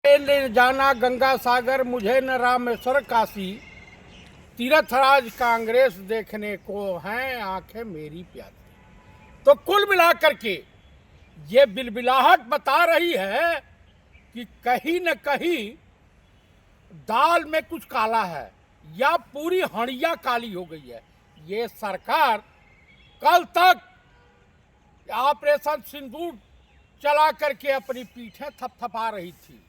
ले जाना गंगा सागर मुझे न रामेश्वर काशी, तीर्थराज कांग्रेस देखने को हैं आंखें मेरी प्यासी। तो कुल मिलाकर के ये बिलबिलाहट बता रही है कि कहीं न कहीं दाल में कुछ काला है या पूरी हंडिया काली हो गई है। ये सरकार कल तक ऑपरेशन सिंदूर चला करके अपनी पीठें थपथपा रही थी।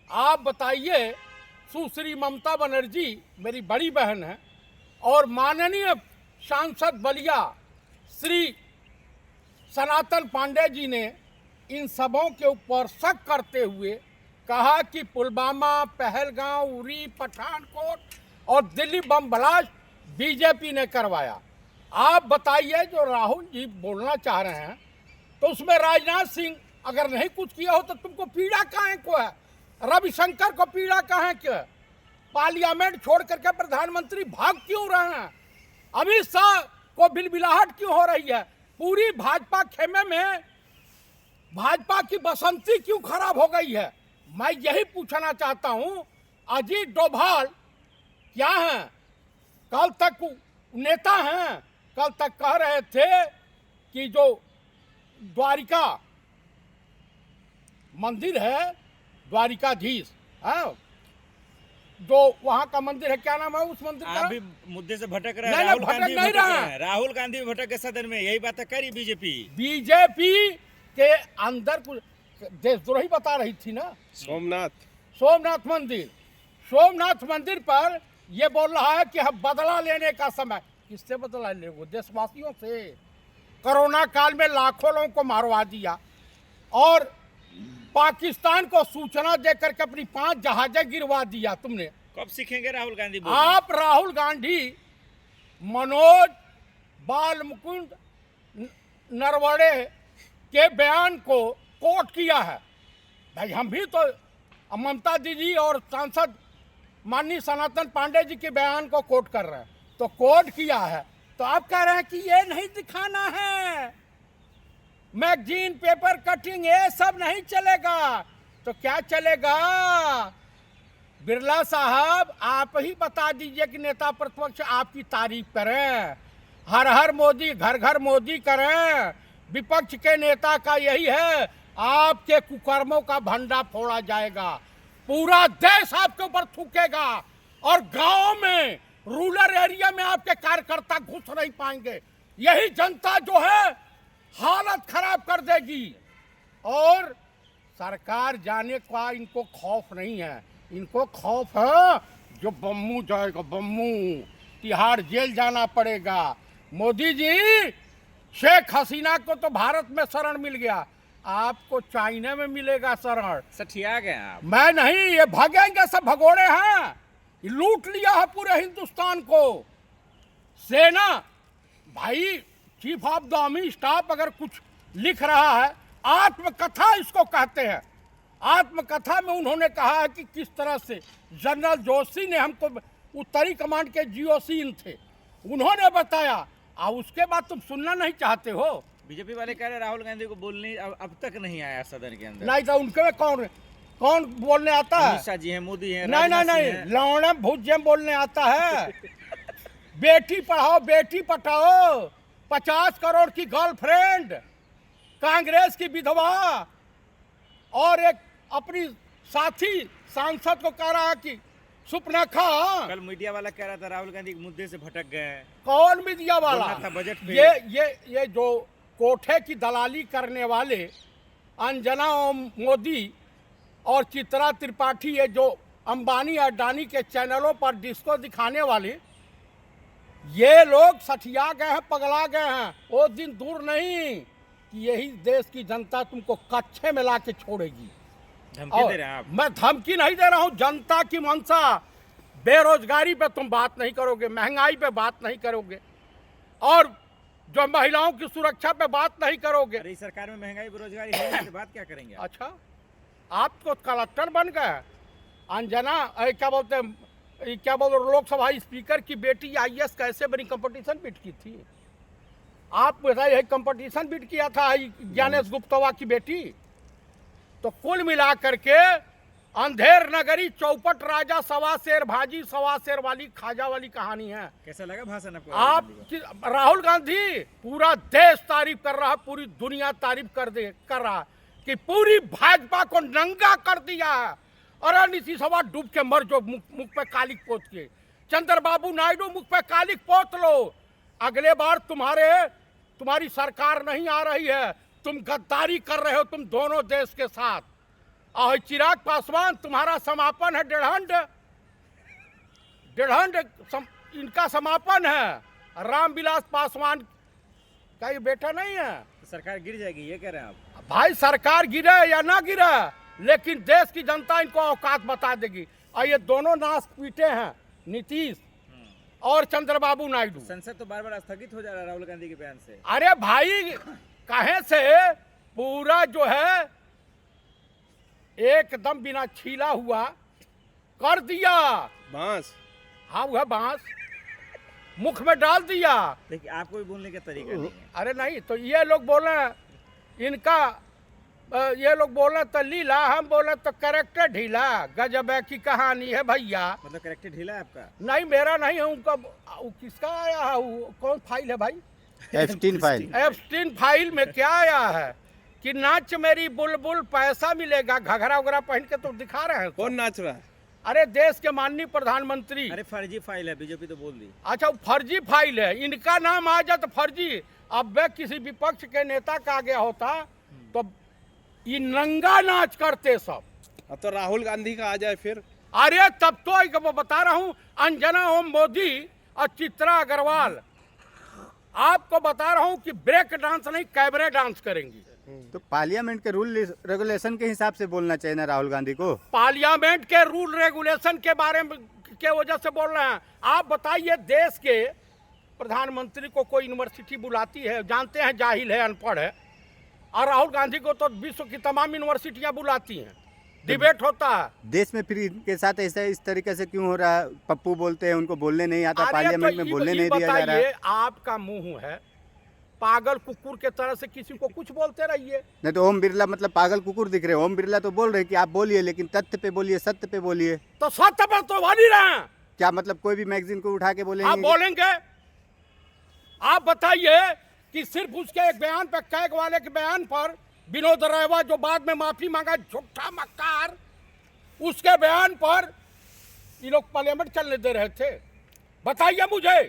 आप बताइए, सुश्री ममता बनर्जी मेरी बड़ी बहन है और माननीय सांसद बलिया श्री सनातन पांडे जी ने इन सबों के ऊपर शक करते हुए कहा कि पुलवामा, पहलगांव, उरी, पठानकोट और दिल्ली बम ब्लास्ट बीजेपी ने करवाया। आप बताइए, जो राहुल जी बोलना चाह रहे हैं तो उसमें राजनाथ सिंह अगर नहीं कुछ किया हो तो तुमको पीड़ा काहे को है? रविशंकर को पीड़ा काहे क्यों? पार्लियामेंट छोड़ करके प्रधानमंत्री भाग क्यों रहे हैं? अमित शाह को बिलबिलाहट क्यों हो रही है? पूरी भाजपा खेमे में भाजपा की बसंती क्यों खराब हो गई है? मैं यही पूछना चाहता हूं। अजीत डोभाल क्या हैं? कल तक नेता हैं, कल तक कह रहे थे कि जो द्वारिका मंदिर है, द्वारिकाधीश है, जो वहां का मंदिर है, क्या नाम है उस मंदिर का? आप भी मुद्दे से भटक रहे हैं। नहीं, राहुल भटक गांधी नहीं रहा है। राहुल गांधी भी भटक के सदन में यही बातें करी बीजेपी के अंदर कुछ देशद्रोही बता रही थी ना। सोमनाथ मंदिर पर ये बोल रहा है कि हम बदला लेने का समय। किससे बदला लेंगे? देशवासियों से। कोरोना काल में लाखों लोगों को मारवा दिया और पाकिस्तान को सूचना देकर के अपनी 5 जहाजें गिरवा दिया तुमने। कब सीखेंगे राहुल गांधी? आप राहुल गांधी मनोज बाल मुकुंद नरवणे के बयान को कोट किया है। भाई हम भी तो ममता दीदी और सांसद माननीय सनातन पांडे जी के बयान को कोट कर रहे हैं, तो कोट किया है तो आप कह रहे हैं कि ये नहीं दिखाना है, मैगजीन, पेपर कटिंग, ये सब नहीं चलेगा। तो क्या चलेगा? बिरला साहब आप ही बता दीजिए कि नेता प्रतिपक्ष आपकी तारीफ करें, हर हर मोदी, घर घर मोदी करें। विपक्ष के नेता का यही है, आपके कुकर्मों का भंडा फोड़ा जाएगा, पूरा देश आपके ऊपर थूकेगा और गांव में, रूरल एरिया में आपके कार्यकर्ता घुस नहीं पाएंगे। यही जनता जो है हालत खराब कर देगी। और सरकार जाने का इनको खौफ नहीं है, इनको खौफ है जो बम्मू जाएगा, बम्मू, तिहाड़ जेल जाना पड़ेगा। मोदी जी, शेख हसीना को तो भारत में शरण मिल गया, आपको चाइना में मिलेगा शरण। सठिया गए आप। मैं नहीं, ये भागेंगे, सब भगोड़े हैं, लूट लिया है पूरे हिंदुस्तान को। सेना भाई, chief of the army staff अगर कुछ लिख रहा है, आत्मकथा इसको कहते हैं। आत्मकथा में उन्होंने कहा है कि किस तरह से जनरल जोशी ने हमको, उत्तरी कमांड के जीओसी थे, उन्होंने बताया। और उसके बाद तुम सुनना नहीं चाहते हो। बीजेपी वाले कह रहे राहुल गांधी को बोलने अब तक नहीं आया सदन के अंदर। नहीं तो उनके में कौन बोलने आता है? अमित शाह जी हैं, मोदी हैं, नहीं, लौड़े भुज्जम बोलने आता है। बेटी पढ़ाओ, बेटी पटाओ, 50 करोड़ की गर्लफ्रेंड, कांग्रेस की विधवा, और एक अपनी साथी सांसद को कह रहा है कि सुपनाखा। कल मीडिया वाला कह रहा था राहुल गांधी मुद्दे से भटक गए। कौन मीडिया वाला? था बजट पे। ये जो कोठे की दलाली करने वाले अंजना मोदी और चित्रा त्रिपाठी, ये जो अंबानी अडानी के चैनलों पर डिस्को दिखाने वाले, ये लोग सठिया गए हैं, पगला गए हैं। वो दिन दूर नहीं कि यही देश की जनता तुमको कच्चे में ला के छोड़ेगी। धमकी दे रहे हैं आप? मैं धमकी नहीं दे रहा हूं, जनता की मंशा। बेरोजगारी पे तुम बात नहीं करोगे, महंगाई पे बात नहीं करोगे, और जो महिलाओं की सुरक्षा पे बात नहीं करोगे। अरे सरकार में महंगाई, बेरोजगारी है, इसके बात क्या करेंगे आप? अच्छा, आप तो कलेक्टर बन गए। अंजना क्या बोलते लोकसभा स्पीकर की बेटी IAS कैसे बनी? कंपटीशन बीट की थी। आप बताइए, कंपटीशन बीट किया था ज्ञानेश गुप्तवा की बेटी। तो कुल मिला करके अंधेर नगरी चौपट राजा सवा शेर भाजी सवा शेर वाली खाजा वाली कहानी है। कैसा लगा भाषण आपको? आप राहुल गांधी पूरा देश तारीफ कर रहा, पूरी दुनिया तारीफ कर रहा कि पूरी भाजपा को नंगा कर दिया है। अरे नीतीश कुमार डूब के मर जो, मुख पे कालिक पोत के। चंद्रबाबू नायडू मुख पे कालिक पोत लो। अगले बार तुम्हारी सरकार नहीं आ रही है, तुम गद्दारी कर रहे हो तुम दोनों देश के साथ। और चिराग पासवान तुम्हारा समापन है, डेढ़ इनका समापन है। रामविलास पासवान का ये बेटा नहीं है। तो सरकार गिर जाएगी ये कह रहे हैं आप? भाई सरकार गिरे या ना गिरे, लेकिन देश की जनता इनको औकात बता देगी। और ये दोनों नाश पीटे हैं, नीतीश और चंद्रबाबू नायडू। संसद तो बार बार स्थगित हो जा रहा है राहुल गांधी के बयान से। अरे भाई कहे से पूरा जो है एकदम बिना छीला हुआ कर दिया बांस। हाँ वह बांस मुख में डाल दिया। देखिए आपको भी बोलने का तरीका नहीं है। अरे नहीं तो ये लोग बोले ये लोग बोले तो लीला, हम बोले तो कैरेक्टर ढीला। गजब है की कहानी है भैया। मतलब कैरेक्टर ढीला है आपका? नहीं मेरा नहीं है, उनका। किसका आया है? कौन फाइल है भाई? एप्स्टीन फाइल में क्या आया है कि नाच मेरी बुलबुल पैसा मिलेगा। घघरा वगैरह पहन के तो दिखा रहे हैं। कौन नाच रहा है? अरे देश के माननीय प्रधानमंत्री। अरे फर्जी फाइल है, बीजेपी तो बोल दी। अच्छा फर्जी फाइल है, इनका नाम आ जाए तो फर्जी। अब वे किसी विपक्ष के नेता का आ गया होता तो ये नंगा नाच करते सब। अब तो राहुल गांधी का आ जाए फिर। अरे तब तो एक बता रहा हूं, अंजना ओम मोदी और चित्रा अग्रवाल आपको बता रहा हूं कि ब्रेक डांस नहीं कैबरे डांस करेंगी। तो पार्लियामेंट के रूल रेगुलेशन के हिसाब से बोलना चाहिए ना राहुल गांधी को। पार्लियामेंट के रूल रेगुलेशन के बारे में के वजह से बोल रहे हैं। आप बताइए देश के प्रधानमंत्री को कोई यूनिवर्सिटी बुलाती है, जानते हैं जाहिल है, अनपढ़ है। और राहुल गांधी को तो विश्व की तमाम यूनिवर्सिटियां बुलाती हैं, डिबेट होता है। देश में फिर इनके साथ ऐसा इस तरीके से क्यों हो रहा है? पप्पू बोलते हैं, उनको बोलने नहीं आता, पार्लियामेंट में बोलने नहीं दिया जा रहा है। आपका मुंह है पागल कुकुर के तरह से, किसी को कुछ बोलते रहिए। नहीं तो ओम बिरला मतलब पागल कुकुर दिख रहे हैं। ओम बिरला तो बोल रहे हैं कि आप बोलिए लेकिन तथ्य पे बोलिए, सत्य पे बोलिए। तो सत्य पर तो बोल ही रहे हैं। क्या मतलब कोई भी मैगजीन को उठा के बोलेंगे? आप बोलेंगे? आप बताइए कि सिर्फ उसके एक बयान पर, कैग वाले के बयान पर, विनोद रेवा जो बाद में माफी मांगा, झूठा मक्कार, उसके बयान पर ये लोग पार्लियामेंट चलने दे रहे थे। बताइए मुझे,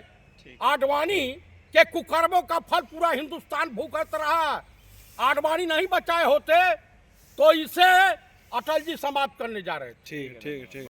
आडवाणी के कुकर्मों का फल पूरा हिंदुस्तान भुगत रहा। आडवाणी नहीं बचाए होते तो इसे अटल जी समाप्त करने जा रहे थे। ठीक ठीक ठीक।